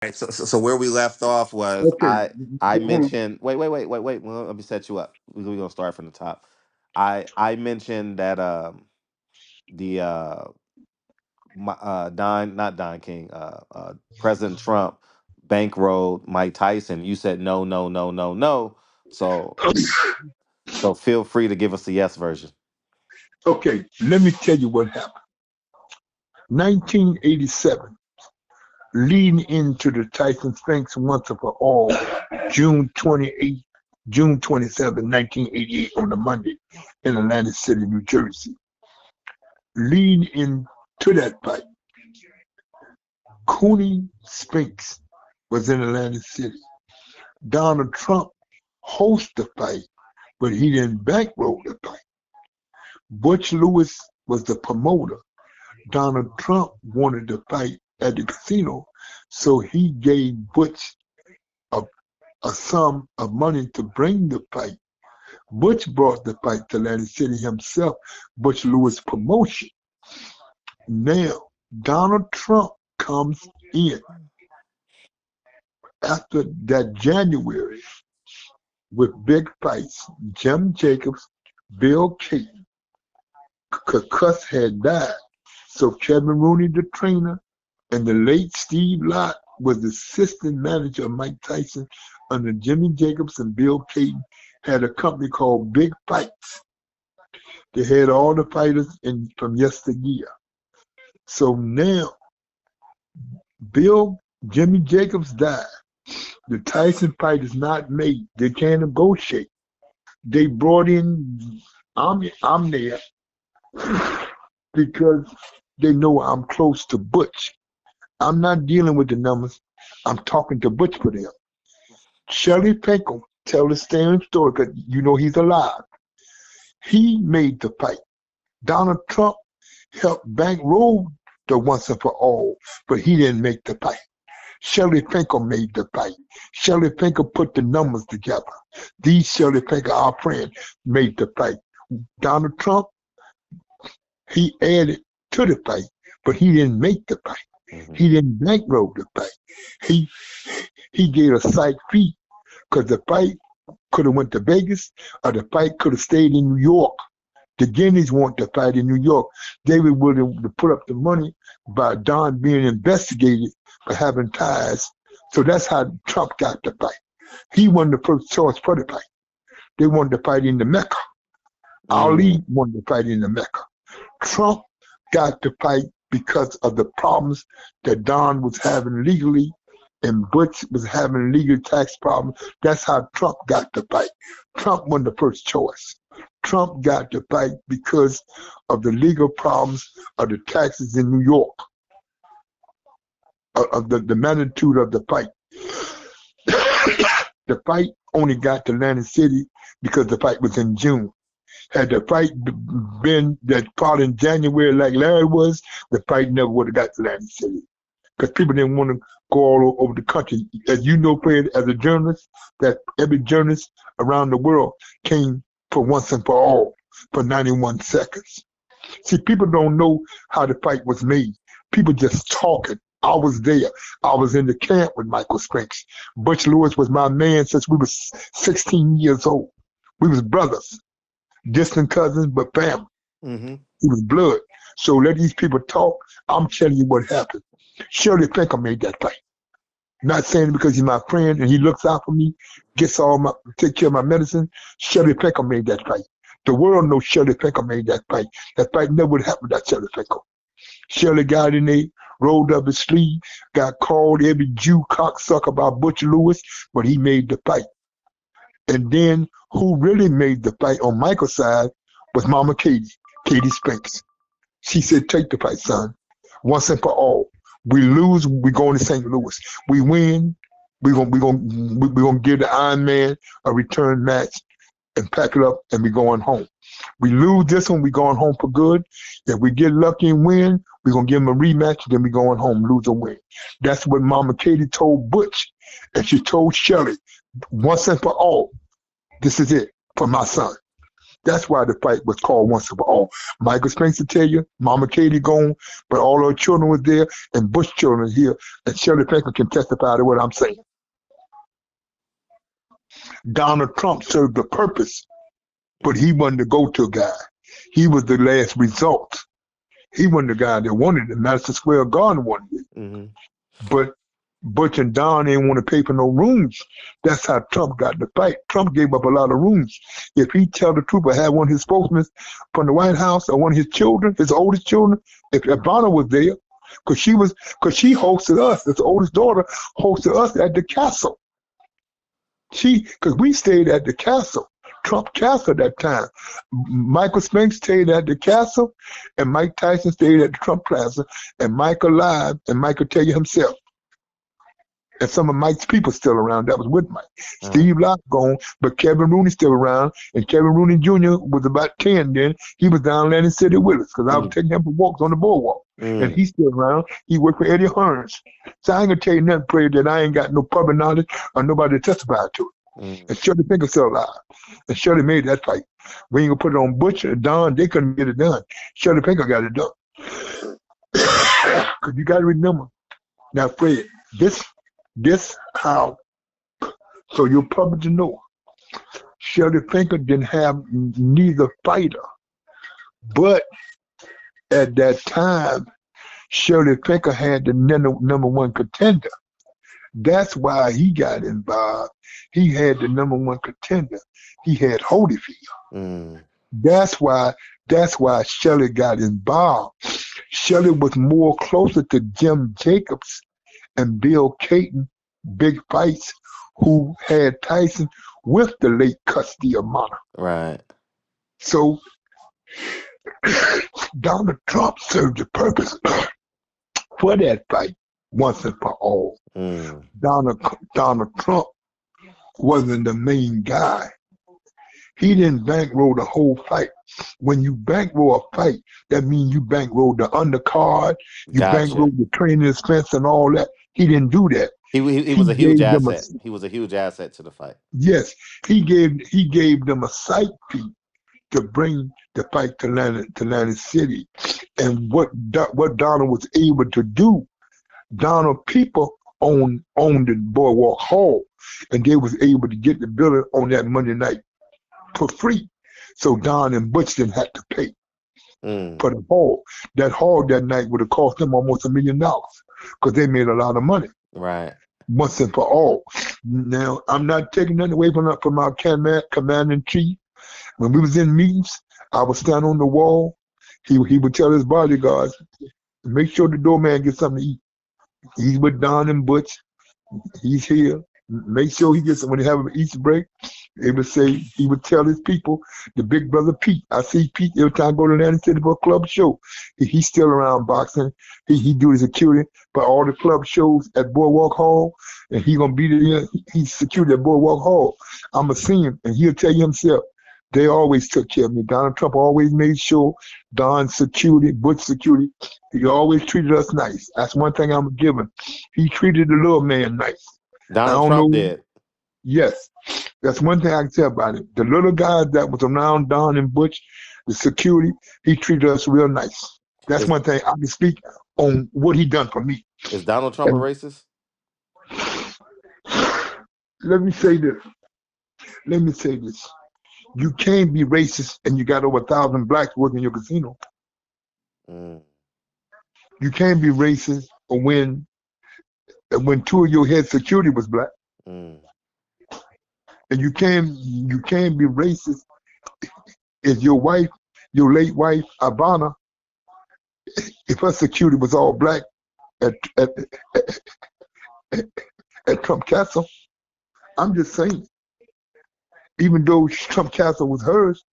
right, so where we left off was Okay. I Hold on. mentioned wait. Well, let me set you up. We're gonna start from the top. I mentioned that the Don not Don King President Trump bankrolled Mike Tyson. You said no no no no no. So feel free to give us the yes version. Okay, let me tell you what happened. 1987, leading into the Tyson Spinks once and for all, June 27, 1988, on a Monday in Atlantic City, New Jersey. Leading into that fight, Cooney Spinks was in Atlantic City. Donald Trump hosted the fight, but he didn't bankroll the fight. Butch Lewis was the promoter. Donald Trump wanted to fight at the casino, so he gave Butch a, a sum of money to bring the fight. Butch brought the fight to Atlantic City himself, Butch Lewis promotion. Now, Donald Trump comes in after that January with big fights. Jim Jacobs, Bill Cayton, Cuss had died. So Kevin Rooney, the trainer, and the late Steve Lott was the assistant manager of Mike Tyson under Jimmy Jacobs, and Bill Cayton had a company called Big Fights. They had all the fighters from yesteryear. So now Jimmy Jacobs died. The Tyson fight is not made. They can't negotiate. They brought in I'm there because they know I'm close to Butch. I'm not dealing with the numbers. I'm talking to Butch for them. Shirley Pinkham tell the same story because you know he's alive. He made the fight. Donald Trump helped bankroll the once and for all, but he didn't make the fight. Shirley Pinkham made the fight. Shirley Pinkham put the numbers together. These Shirley Pinkham, our friend, made the fight. Donald Trump, he added to the fight, but he didn't make the fight. Hmm. He didn't bankroll the fight. He he gave a side fee because the fight could have went to Vegas or the fight could have stayed in New York. The Guineas want to fight in New York. They were willing to put up the money by Don being investigated for having ties. So that's how Trump got the fight. He won the first choice for the fight. They wanted to fight in the Mecca. Mm. Ali wanted to fight in the Mecca. Trump got the fight because of the problems that Don was having legally and Butch was having legal tax problems. That's how Trump got the fight. Trump won the first choice. Trump got the fight because of the legal problems of the taxes in New York, of the magnitude of the fight. The fight only got to Atlantic City because the fight was in June. Had the fight been that part in January like Larry was, the fight never would have got to Atlantic City because people didn't want to go all over the country. As you know, Fred, as a journalist, that every journalist around the world came for once and for all for 91 seconds. See, people don't know how the fight was made. People just talking. I was there. I was in the camp with Michael Spinks. Butch Lewis was my man since we was 16 years old. We was brothers, distant cousins, but family. Hmm. He was blood. So let these people talk. I'm telling you what happened. Shirley Pinkham made that fight. Not saying it because he's my friend and he looks out for me, take care of my medicine. Shirley Pinkham made that fight. The world knows Shirley Pinkham made that fight. That fight never would have happened without Shirley Pinkham. Shirley got in there, rolled up his sleeve, got called every Jew cocksucker by Butch Lewis, but he made the fight. And then who really made the fight on Michael's side was Mama Katie Spinks. She said, take the fight, son, once and for all. We lose, we going to St. Louis. We win, we gonna give the Iron Man a return match and pack it up and we going home. We lose this one, we going home for good. If we get lucky and win, we gonna give him a rematch, then we going home, lose or win. That's what Mama Katie told Butch, and she told Shirley, once and for all, this is it for my son. That's why the fight was called once and for all. Michael Spinks will tell you, Mama Katie gone, but all her children was there, and Bush children are here, and Shirley Pinker can testify to what I'm saying. Donald Trump served a purpose, but he wasn't the go-to guy. He was the last result. He wasn't the guy that wanted it. Madison Square Garden wanted it. Mm-hmm. But Butch and Don didn't want to pay for no rooms. That's how Trump got the fight. Trump gave up a lot of rooms. If he tell the truth or had one of his spokesmen from the White House or one of his children, his oldest children, if Ivana was there, because she hosted us, his oldest daughter hosted us at the castle. Because we stayed at the castle, Trump Castle at that time. Michael Spinks stayed at the castle, and Mike Tyson stayed at the Trump Plaza, and Michael live, and Michael tell you himself. And some of Mike's people still around that was with Mike. Steve Locke gone, but Kevin Rooney still around, and Kevin Rooney Jr. was about 10 then. He was down in Atlantic City with us, because I was taking him for walks on the boardwalk. And he's still around. He worked for Eddie Hearns. So I ain't gonna tell you nothing, Prayer, that I ain't got no public knowledge or nobody to testify to it. And Shirley Pinker still alive. And Shirley made that fight. We ain't gonna put it on Butch or Don, they couldn't get it done. Shirley Pinker got it done. Because you gotta remember, now Fred, this how, so your public to know, Shirley Pinker didn't have neither fighter, but at that time, Shirley Pinker had the number one contender. That's why he got involved. He had the number one contender. He had Holyfield. That's why Shirley got involved. Shirley was more closer to Jim Jacobs and Bill Caton, big fights, who had Tyson with the late custody of Monarch. Right. So Donald Trump served the purpose for that fight once and for all. Donald Trump wasn't the main guy. He didn't bankroll the whole fight. When you bankroll a fight, that means you bankroll the undercard, you bankroll the training expense and all that. He didn't do that. He was a huge asset. He was a huge asset to the fight. Yes, he gave them a sight fee to bring the fight to Atlantic City. And what Donald was able to do, Donald people owned the Boardwalk Hall, and they was able to get the building on that Monday night for free. So Don and Butch didn't have to pay for the hall. That hall that night would have cost them almost $1 million because they made a lot of money. Right. Once and for all. Now, I'm not taking nothing away from our commander-in-chief. When we was in meetings, I would stand on the wall. He would tell his bodyguards, make sure the doorman gets something to eat. He's with Don and Butch. He's here. Make sure he gets, when they have an Easter break, they would say, he would tell his people, the big brother Pete. I see Pete every time I go to Atlantic City for a club show. He's still around boxing. He do his security for all the club shows at Boardwalk Hall, and he gonna be there. He's security at Boardwalk Hall. I'm gonna see him, and he'll tell you himself. They always took care of me. Donald Trump always made sure Don's security, Butch security, he always treated us nice. That's one thing I'm giving. He treated the little man nice. Donald Trump did. Yes. That's one thing I can tell about it. The little guys that was around Don and Butch, the security, he treated us real nice. That's one thing I can speak on what he done for me. Is Donald Trump a racist? Let me say this. You can't be racist and you got over 1,000 blacks working in your casino. You can't be racist when two of your head security was black. And you can't be racist if your wife, your late wife, Ivana, if her security was all black at Trump Castle. I'm just saying. Even though Trump Castle was hers,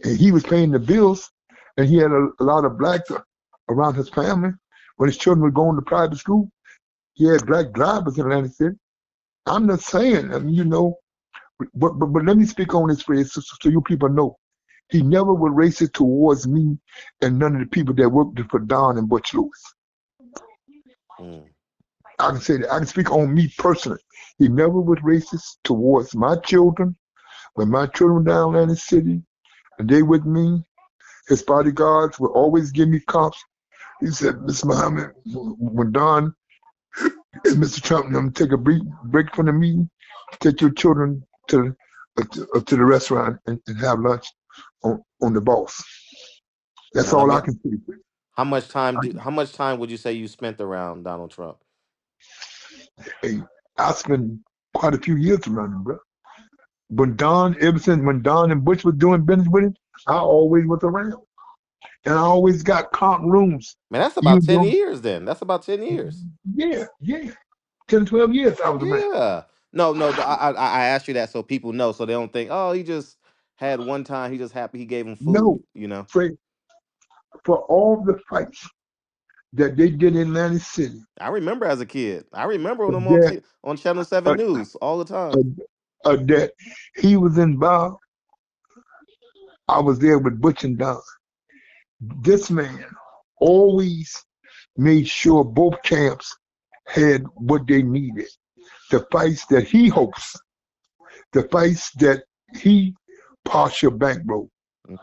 he was paying the bills, and he had a lot of blacks around his family. When his children were going to private school, he had black drivers in Atlantic City. I'm not saying, but let me speak on this phrase so you people know. He never was racist towards me and none of the people that worked for Don and Butch Lewis. I can say that. I can speak on me personally. He never was racist towards my children. When my children were down in Atlantic City, and they with me. His bodyguards would always give me comps. He said, Mr. Muhammad, when Don and Mr. Trump and them take a break from the meeting, take your children to the restaurant and have lunch on the boss. That's Now let all me. I can say. How much time would you say you spent around Donald Trump? Hey, I spent quite a few years around him, bro. Ever since when Don and Bush was doing business with him, I always was around. And I always got comp rooms. Man, that's about Even 10 though, years then. That's about 10 years. yeah, yeah, 10, 12 years I was around. Yeah. No, no, I asked you that so people know, so they don't think, oh, he just had one time, he just happy he gave him No, food, you know. Fred, for all the fights that they did in Atlantic City, I remember as a kid. I remember them on that, on Channel 7 uh, News all the uh, time. that he was involved, I was there with Butch and Don. This man always made sure both camps had what they needed. The fights that he hosts, the fights that he partial bankroll, Hmm.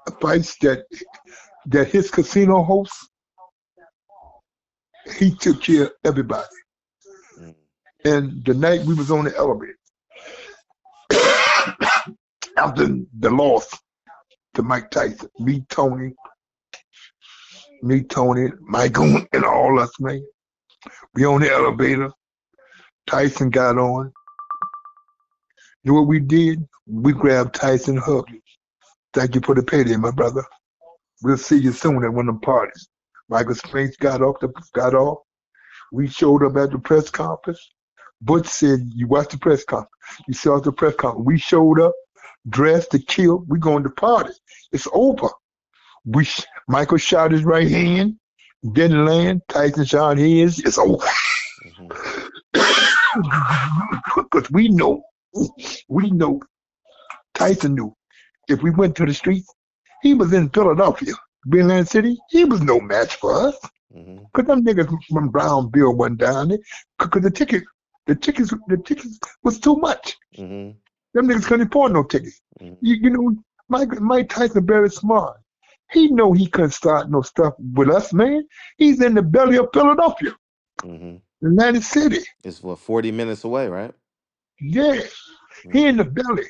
the fights that his casino hosts, he took care of everybody. Hmm. And the night we was on the elevator, after the loss to Mike Tyson, Tony, Michael, and all us, man. We on the elevator. Tyson got on. You know what we did? We grabbed Tyson and hugged him. Thank you for the payday, my brother. We'll see you soon at one of them parties. Michael Spinks got off. We showed up at the press conference. Butch said, "You watched the press conference. You saw the press conference. We showed up, dressed to kill. We going to party. It's over." Michael shot his right hand, didn't land. Tyson shot his. It's over. Hmm. Because we know, Tyson knew. If we went to the streets, he was in Philadelphia, Greenland City. He was no match for us. Hmm. Because them niggas from Brownville went down there. Because the tickets was too much. Hmm. Them niggas couldn't afford no tickets. Hmm. You know, Mike Tyson very smart. He know he couldn't start no stuff with us, man. He's in the belly of Philadelphia, Hmm. Atlantic City. It's what, 40 minutes away, right? Yeah, he in Hmm. the belly.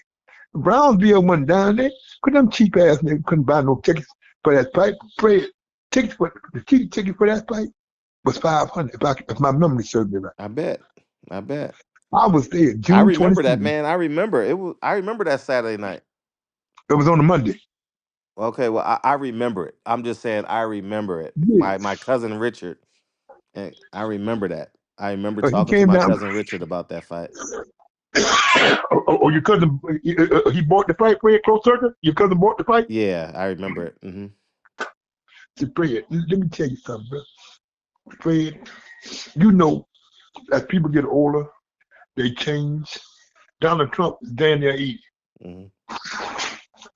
Brownsville went down there. Cause them cheap ass niggas couldn't buy no tickets for that fight. The cheap ticket for that fight was 500. If my memory serves me right, I bet. I bet. I was there I June remember that, 27th. man. I remember it was. I remember that Saturday night. It was on a Monday. Okay, well, I remember it. I'm just saying, I remember it. Yeah, My cousin Richard, and I remember that. I remember he talking to came my down. cousin Richard about that fight. Your cousin, he bought the fight for you, close circuit. Your cousin bought the fight. Yeah, I remember it. Hmm. Fred, let me tell you something, bro. Fred, you know, as people get older, they change. Donald Trump is damn near 80, Hmm.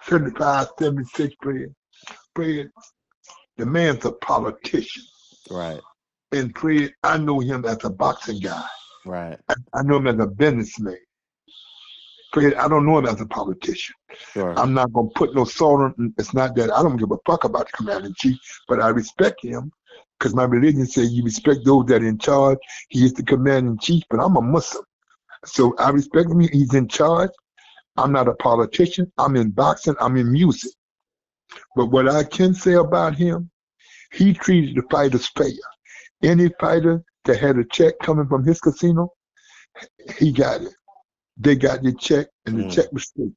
75, 76, Fred. Fred, the man's a politician. Right. And Fred, I know him as a boxing guy. Right. I know him as a businessman. Fred, I don't know him as a politician. Sure. I'm not going to put no salt on. It's not that I don't give a fuck about the commander in chief, but I respect him because my religion says you respect those that are in charge. He is the commander in chief, but I'm a Muslim. So I respect him. He's in charge. I'm not a politician. I'm in boxing. I'm in music. But what I can say about him, he treated the fighters fair. Any fighter that had a check coming from his casino, he got it. They got the check, and the Mm, check was straight.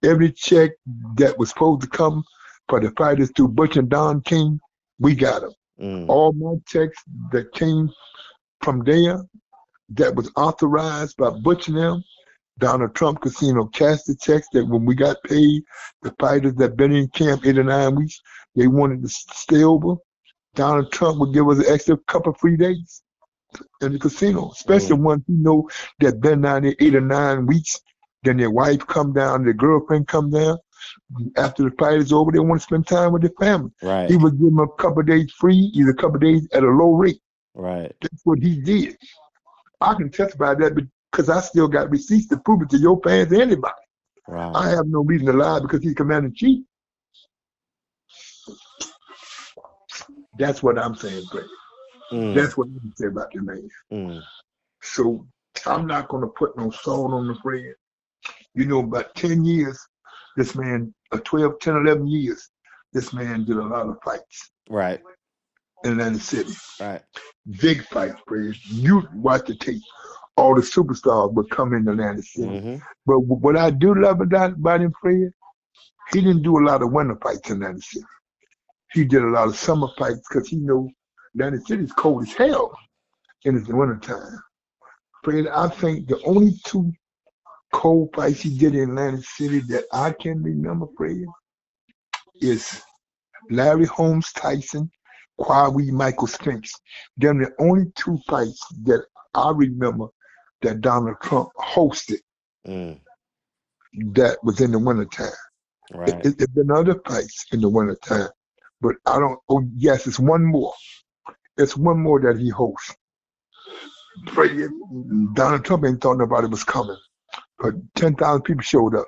Every check that was supposed to come for the fighters through Butch and Don King, we got them. mm, All my checks that came from there that was authorized by Butch and them, Donald Trump Casino cashed the checks that when we got paid, the fighters that been in camp 8 or 9 weeks, they wanted to stay over. Donald Trump would give us an extra couple of free days in the casino, especially mm. ones who know that been down there 8 or 9 weeks. Then their wife come down, their girlfriend come down. After the fight is over, they want to spend time with their family. He Right. would give them a couple of days free, either a couple of days at a low rate. Right. That's what he did. I can testify that because I still got receipts to prove it to your fans and anybody. Right. I have no reason to lie because he's commander in chief. That's what I'm saying, Greg. Mm, That's what I'm saying about the man. mm. So I'm not going to put no salt on the bread. You know, about 10 years, this man, 12, 10, 11 years, this man did a lot of fights Right. in Atlantic City. Right. Big fights, Fred. You watch the tape. All the superstars would come into Atlantic City. Mm-hmm. But what I do love about him, Fred, he didn't do a lot of winter fights in Atlantic City. He did a lot of summer fights because he knew Atlantic City is cold as hell in the wintertime. Fred, I think the only two cold fights he did in Atlantic City that I can remember, Fred, is Larry Holmes Tyson, Kwawe Michael Spinks. They're the only two fights that I remember that Donald Trump hosted Mm. that was in the wintertime. Right. It's been other fights in the wintertime, but I don't. Oh, yes, it's one more. It's one more that he hosts. Donald Trump ain't thought nobody was coming, but 10,000 people showed up.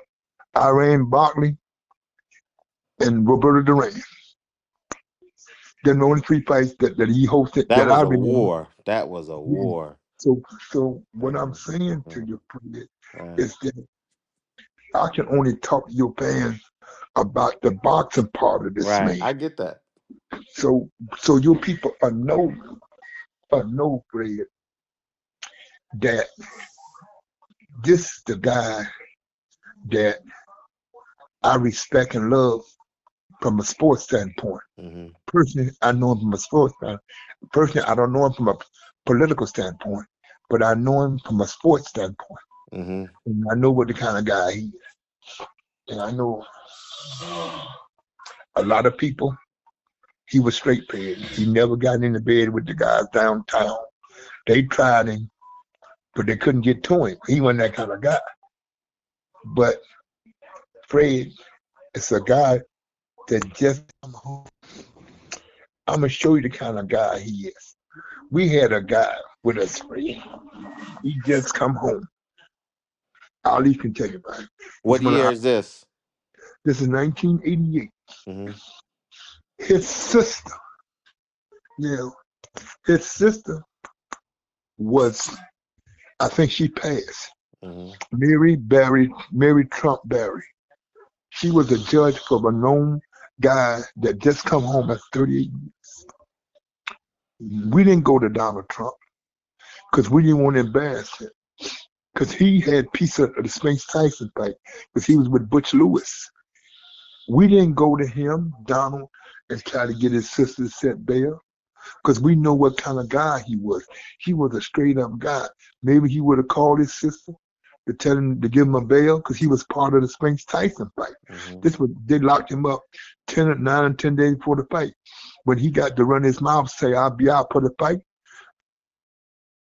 Iran Barkley and Roberto Duran. They're the only three fights that he hosted That that I was a remember. war. That was a Yeah. war. So what That I'm was. saying to Mm. you, Fred, Right. is that I can only talk to your fans about the boxing part of this Right. man. I get that. So so your people know, Fred, that this the guy that I respect and love from a sports standpoint. Mm-hmm. Personally, I know him from a sports standpoint. Personally, I don't know him from a political standpoint, but I know him from a sports standpoint. Mm-hmm. And I know what the kind of guy he is. And I know a lot of people, he was straight paid. He never got into bed with the guys downtown. They tried him, but they couldn't get to him. He wasn't that kind of guy. But Fred is a guy that just come home. I'm gonna show you the kind of guy he is. We had a guy with us, Fred. He just come home. Ali can tell you about it. What year is this? This is 1988. Mm-hmm. His sister, you know, his sister was, I think she passed. Mm-hmm. Mary Trump Barry. She was a judge for a known guy that just come home at 38 years. We didn't go to Donald Trump because we didn't want to embarrass him. Because he had piece of the Spinks Tyson fight because he was with Butch Lewis. We didn't go to him, Donald, and try to get his sister sent bail because we know what kind of guy he was. He was a straight up guy. Maybe he would have called his sister to tell him to give him a bail because he was part of the Spinks Tyson fight. Mm-hmm. They locked him up 9 and 10 days before the fight. When he got to run his mouth, say, I'll be out for the fight,